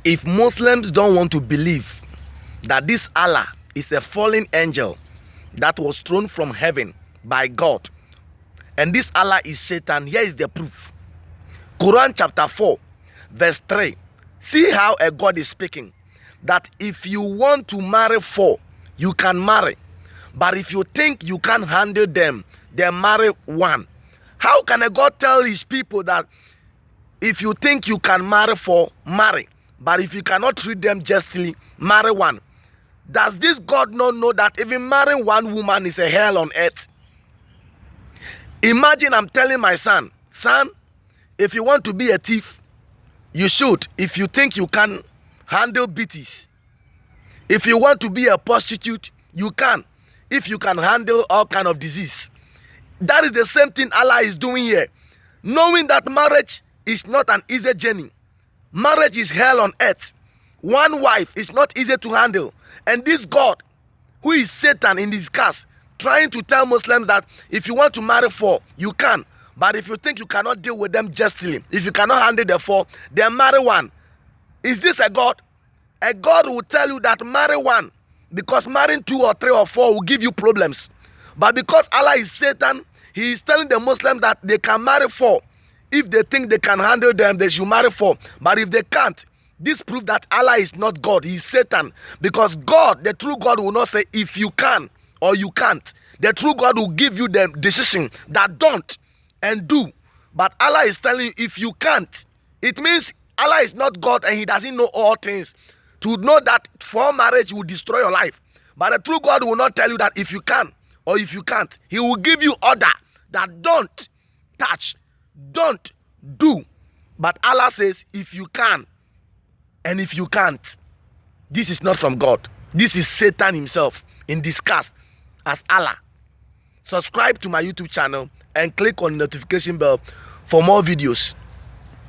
If Muslims don't want to believe that this Allah is a fallen angel that was thrown from heaven by God, and this Allah is Satan, here is the proof. Quran chapter 4 verse 3. See how a God is speaking, that if you want to marry 4, you can marry, but if you think you can't handle them, then marry 1. How can a God tell his people that if you think you can marry 4, marry, but if you cannot treat them justly, marry 1? Does this God not know that even marrying 1 woman is a hell on earth? Imagine I'm telling my son, if you want to be a thief, you should. If you think you can handle BTs. If you want to be a prostitute, you can. If you can handle all kind of disease. That is the same thing Allah is doing here. Knowing that marriage is not an easy journey. Marriage is hell on earth. 1 wife is not easy to handle. And this God, who is Satan in disguise, trying to tell Muslims that if you want to marry 4, you can. But if you think you cannot deal with them justly, if you cannot handle the 4, then marry 1. Is this a God? A God will tell you that marry 1, because marrying 2 or 3 or 4 will give you problems. But because Allah is Satan, he is telling the Muslims that they can marry 4. If they think they can handle them, they should marry 4. But if they can't, this proves that Allah is not God, he is Satan. Because God, the true God, will not say if you can or you can't. The true God will give you the decision that don't and do. But Allah is telling you if you can't. It means Allah is not God and he doesn't know all things. To know that for marriage will destroy your life. But the true God will not tell you that if you can or if you can't. He will give you order that don't touch, don't do. But Allah says if you can and if you can't. This is not from God. This is Satan himself in disguise as Allah. Subscribe to my YouTube channel and click on the notification bell for more videos.